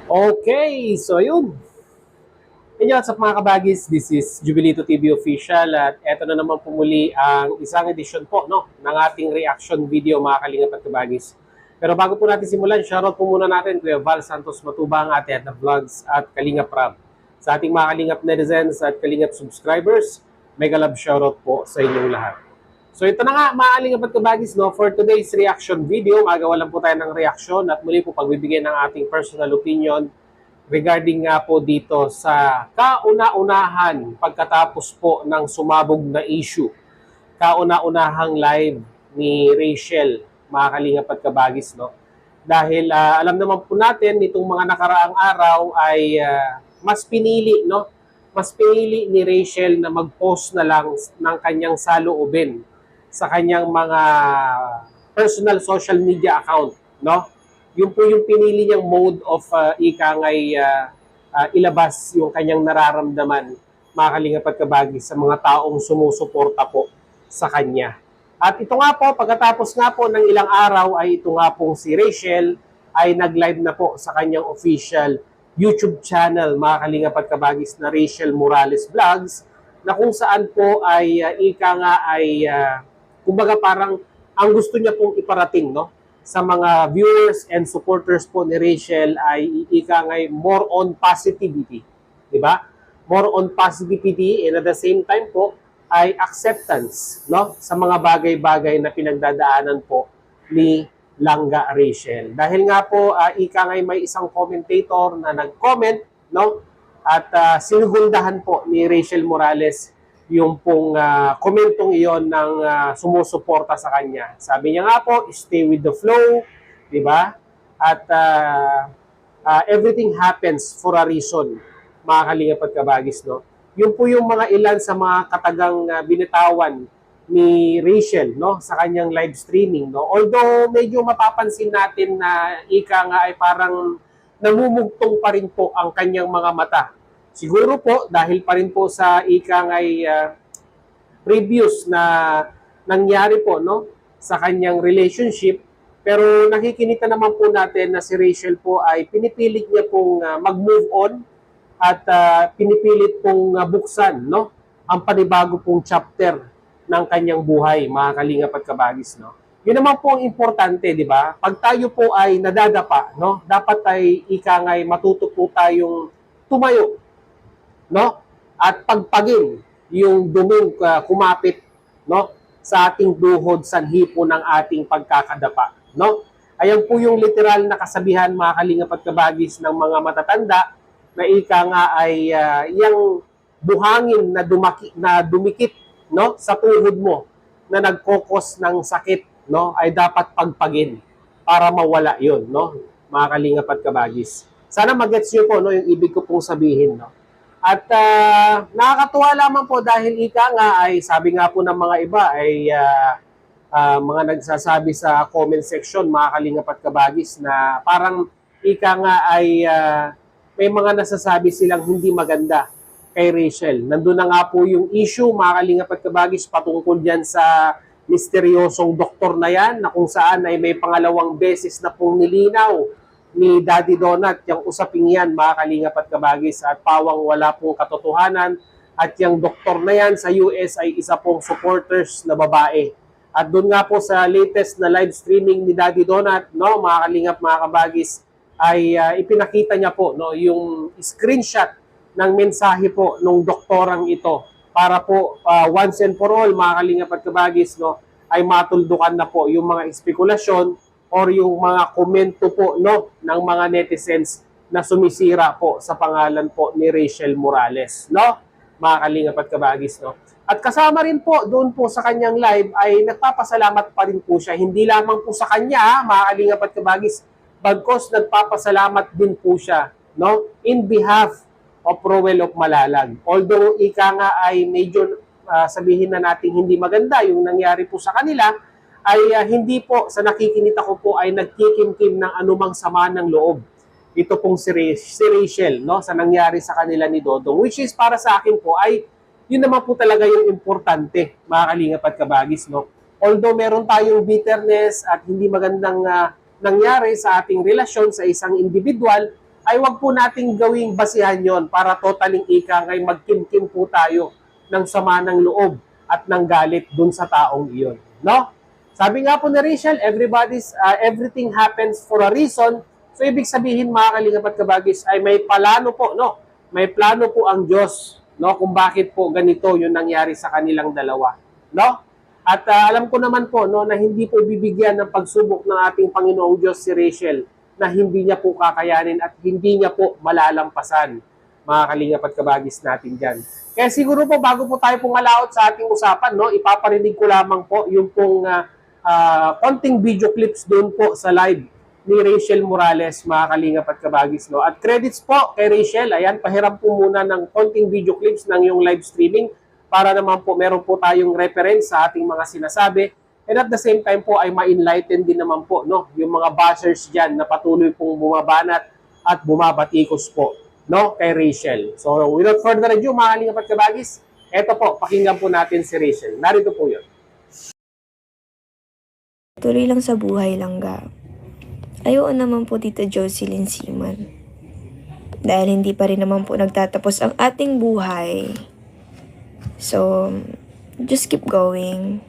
Okay, so yun. Inyo, what's up mga kabagis? This is Jubilito TV Official at eto na naman po muli ang isang edisyon po ng ating reaction video mga kalingap at kabagis. Pero bago po natin simulan, shoutout po muna natin Kuya Val Santos Matubang, Ate Edna Vlogs at Kalingap Rab. Sa ating mga kalingap netizens at kalingap subscribers, mega love shoutout po sa inyong lahat. So ito na nga mga kalingap at kabagis, for today's reaction video, magawa lang po tayo ng reaction at muli po pagbibigay ng ating personal opinion regarding nga po dito sa kauna-unahan pagkatapos po ng sumabog na issue. Kauna-unahang live ni Rachel, mga kalingap at kabagis, Dahil alam naman po natin, itong mga nakaraang araw ay mas pinili, Mas pinili ni Rachel na mag-post na lang ng kanyang saloobin sa kanyang mga personal social media account, Yun po yung pinili niyang mode of ilabas yung kanyang nararamdaman, mga kalingap at kabagi, sa mga taong sumusuporta po sa kanya. At ito nga po, pagkatapos nga po ng ilang araw ay ito nga pong si Rachel ay nag-live na po sa kanyang official YouTube channel, mga kalingap at kabagis, na Rachel Morales Vlogs, na kung saan po ay kumbaga parang ang gusto niya pong iparating, sa mga viewers and supporters po ni Rachel ay more on positivity, di ba? More on positivity, and at the same time po ay acceptance, sa mga bagay-bagay na pinagdadaanan po ni Langga Rachel. Dahil nga po may isang commentator na nag-comment, at sinugundahan po ni Rachel Morales yung pong komentong iyon ng sumusuporta sa kanya. Sabi niya nga po, stay with the flow, di ba? At everything happens for a reason, mga kalingap at kabagis, Yun po yung mga ilan sa mga katagang binitawan ni Rachel, sa kanyang live streaming, Although medyo mapapansin natin na ay parang namumugtong pa rin po ang kanyang mga mata. Siguro po dahil pa rin po sa previous na nangyari po sa kanyang relationship, pero nakikinita naman po natin na si Rachel po ay pinipilit niya pong mag-move on at pinipilit pong buksan ang panibago pong chapter ng kanyang buhay, mga kalingap at kabagis, Yun naman po ang importante, di ba? Pag tayo po ay nadadapa, dapat ay matuto po tayong tumayo, at pagpagin yung duming kumapit, sa ating duhod, sanhi po ng ating pagkakadapa, Ayan po yung literal na kasabihan, mga kalingap at kabagis, ng mga matatanda na ay yung buhangin na dumikit, sa tuhod mo na nagkokos ng sakit, ay dapat pagpagin para mawala yun, mga kalingap at kabagis. Sana magets nyo po yung ibig ko pong sabihin, At nakakatuwa lamang po dahil ay sabi nga po ng mga iba ay mga nagsasabi sa comment section, mga kalingap at kabagis, na parang ay may mga nasasabi silang hindi maganda kay Rachel. Nandun na nga po yung issue, mga kalingap at kabagis, patungkol dyan sa misteryosong doktor na yan, na kung saan ay may pangalawang beses na pong nilinaw ni Daddy Donut yung usaping yan, mga kalingap at kabagis, at pawang wala pong katotohanan, at yung doktor na yan sa US ay isa pong supporters na babae. At doon nga po sa latest na live streaming ni Daddy Donut, mga kalingap, mga kabagis, ay ipinakita niya po yung screenshot ng mensahe po nung doktorang ito para po once and for all, mga kalingap at kabagis, ay matuldukan na po yung mga espekulasyon or yung mga komento po ng mga netizens na sumisira po sa pangalan po ni Rachel Morales, mga kalingap at kabagis, At kasama rin po doon po sa kanyang live ay nagpapasalamat pa rin po siya, hindi lamang po sa kanya, mga kalingap at kabagis, bagkos nagpapasalamat din po siya, in behalf of Rowell of Malalag. Although ay medyo sabihin na natin hindi maganda yung nangyari po sa kanila, ay hindi po sa nakikinita ko po ay nagkikimkim ng anumang sama ng loob. Ito pong si Rachel, sa nangyari sa kanila ni Dodong, which is para sa akin po ay yun naman po talaga yung importante, mga kalingap at kabagis, Although meron tayong bitterness at hindi magandang nangyari sa ating relasyon sa isang individual, ay wag po nating gawing basihan yon para totaling ika ngay magkimkim po tayo ng sama ng loob at ng galit dun sa taong iyon. No? Sabi nga po ni Rachel, everything happens for a reason. So ibig sabihin mga kalingap at kabagis ay may plano po, no? May plano po ang Diyos, no? Kung bakit po ganito yung nangyari sa kanilang dalawa, no? At alam ko naman po no na hindi po bibigyan ng pagsubok ng ating Panginoong Diyos si Rachel na hindi niya po kakayanin at hindi niya po malalampasan, mga kalingap at kabagis natin dyan. Kaya siguro po bago po tayo pumalaot sa ating usapan, no, ipaparinig ko lamang po yung pong konting video clips doon po sa live ni Rachel Morales, mga kalingap at kabagis. No? At credits po kay Rachel. Ayan, pahiram po muna ng konting video clips ng yung live streaming para naman po meron po tayong reference sa ating mga sinasabi. And at the same time po ay ma-enlighten din naman po no, yung mga bashers dyan na patuloy pong bumabanat at bumabatikos po no, kay Rachel. So without further ado, mga kalingap at kabagis, eto po, pakinggan po natin si Rachel. Narito po yun. Tuloy lang sa buhay langga. Ayoko naman po Tita Jocelyn Seaman. Dahil hindi pa rin naman po nagtatapos ang ating buhay. So, just keep going.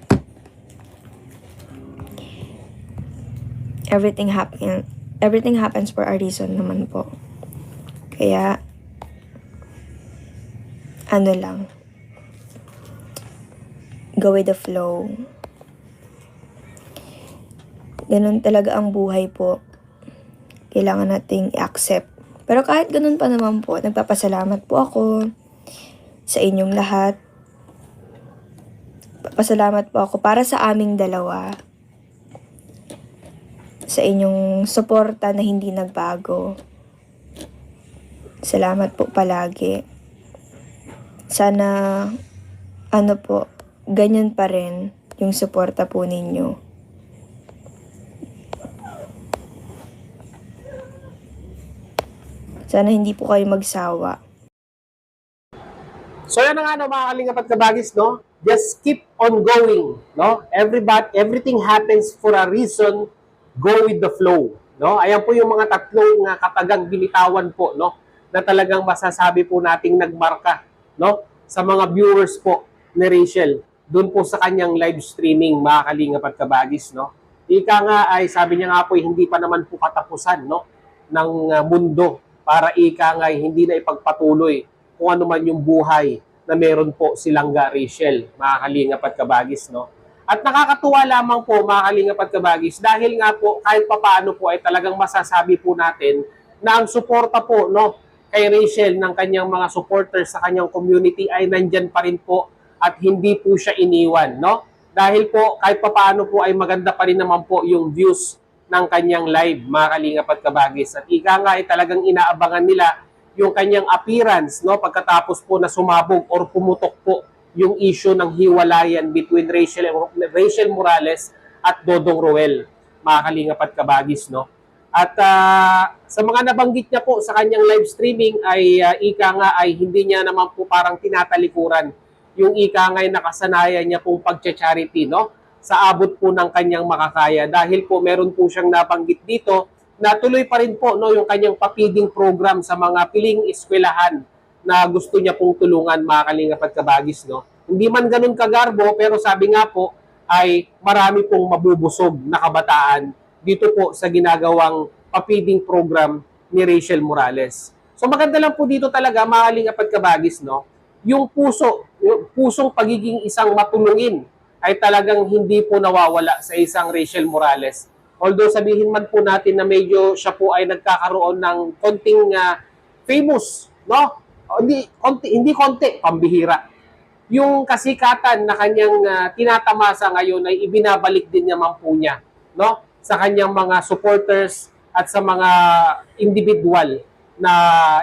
Everything happens for a reason naman po. Kaya, ano lang, go with the flow. Ganun talaga ang buhay po. Kailangan nating i-accept. Pero kahit ganun pa naman po, nagpapasalamat po ako sa inyong lahat. Papasalamat po ako para sa aming dalawa. Sa inyong suporta na hindi nagbago. Salamat po palagi. Sana, ganyan pa rin yung suporta po ninyo. Sana hindi po kayo magsawa. So yan na nga no, mga kalingap at kabagis, no? Just keep on going, no? Everything happens for a reason. Go with the flow, no? Ayan po yung mga tatlong katagang binitawan po, no? Na talagang masasabi po nating nagmarka, no? Sa mga viewers po ni Rachel, doon po sa kanyang live streaming, mga kalingap at kabagis, no? Ika nga ay, sabi niya nga po, hindi pa naman po katapusan, no? Ng mundo para ika nga hindi na ipagpatuloy kung ano man yung buhay na meron po silang Rachel, mga kalingap at kabagis, no? At nakakatuwa lamang po, mga kalingap at kabagis, dahil nga po kahit papaano po ay talagang masasabi po natin na ang suporta po no, kay Rachel ng kanyang mga supporters sa kanyang community ay nandyan pa rin po at hindi po siya iniwan. No? Dahil po kahit papaano po ay maganda pa rin naman po yung views ng kanyang live, mga kalingap at kabagis. At ika nga ay talagang inaabangan nila yung kanyang appearance no, pagkatapos po na sumabog or pumutok po yung issue ng hiwalayan between Rachel Morales at Dodong Roel, mga kalingap at kabagis, no? At sa mga nabanggit niya po sa kanyang live streaming ay ika nga ay hindi niya naman po parang tinatalikuran yung ika nga ay nakasanayan niya pong pagcha-charity, no? Sa abot po ng kanyang makakaya dahil po meron po siyang nabanggit dito na tuloy pa rin po no, yung kanyang papiding program sa mga piling eskwelahan na gusto niya pong tulungan, mga kalingap at kabagis, no? Hindi man ganun kagarbo, pero sabi nga po, ay marami pong mabubusog na kabataan dito po sa ginagawang papiding program ni Rachel Morales. So maganda lang po dito talaga, mga kalingap at kabagis, no? Yung pusong pagiging isang matulungin ay talagang hindi po nawawala sa isang Rachel Morales. Although sabihin man po natin na medyo siya po ay nagkakaroon ng konting famous, no? Hindi konti, pambihira. Yung kasikatan na kanyang tinatamasa ngayon ay ibinabalik din naman po niya, no? Sa kanyang mga supporters at sa mga individual na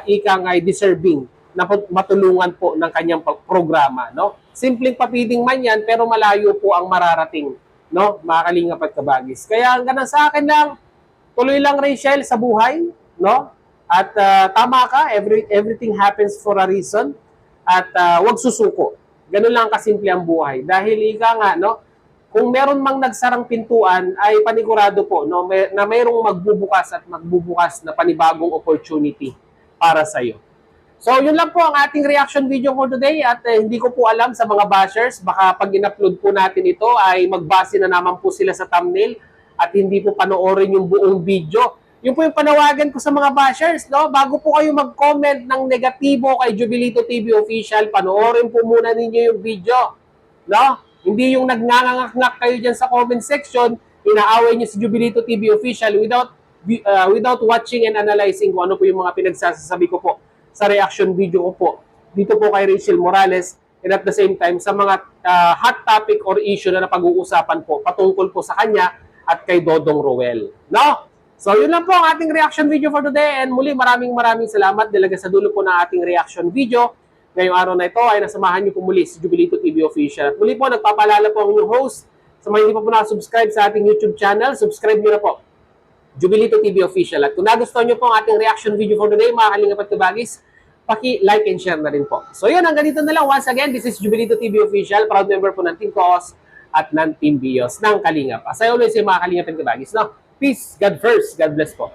ika nga deserving na matulungan po ng kanyang programa, no? Simpleng papiding man yan, pero malayo po ang mararating, no? Mga kalingap at kabagis. Kaya hanggang sa akin lang, tuloy lang Rachel sa buhay, no? At tama ka, everything happens for a reason. At wag susuko. Ganun lang kasimple ang buhay. Dahil ika nga, no? kung meron mang nagsarang pintuan, ay panigurado po no, na mayroong magbubukas at magbubukas na panibagong opportunity para sa iyo. So, yun lang po ang ating reaction video for today at hindi ko po alam sa mga bashers, baka pag in-upload po natin ito ay magbase na naman po sila sa thumbnail at hindi po panoorin yung buong video. Yun po yung panawagan ko sa mga bashers, no? Bago po kayo mag-comment ng negatibo kay Jubilito TV Official, panoorin po muna ninyo yung video, no? Hindi yung nagnganganak kayo dyan sa comment section, inaaway niyo si Jubilito TV Official without watching and analyzing kung ano po yung mga pinagsasabi ko po sa reaction video ko po dito po kay Rachel Morales, and at the same time sa mga hot topic or issue na napag-uusapan po patungkol po sa kanya at kay Dodong Roel, no? So, yun lang po ang ating reaction video for today. And muli, maraming salamat dalaga sa dulo po ng ating reaction video. Ngayong araw na ito ay nasamahan niyo po muli si Jubilito TV Official. At muli po, nagpapaalala po ang inyong host. Sa mga hindi pa po nakasubscribe sa ating YouTube channel, subscribe niyo na po, Jubilito TV Official. At kung nagustuhan niyo po ang ating reaction video for today, mga kalingap at kabagis, paki-like and share na rin po. So yun, hanggang dito na lang. Once again, this is Jubilito TV Official, proud member po ng Team Koos at ng Team Bios ng Kalingap. As I always say, mga kalingap at kabagis, no? Peace, God first, God bless po.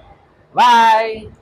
Bye!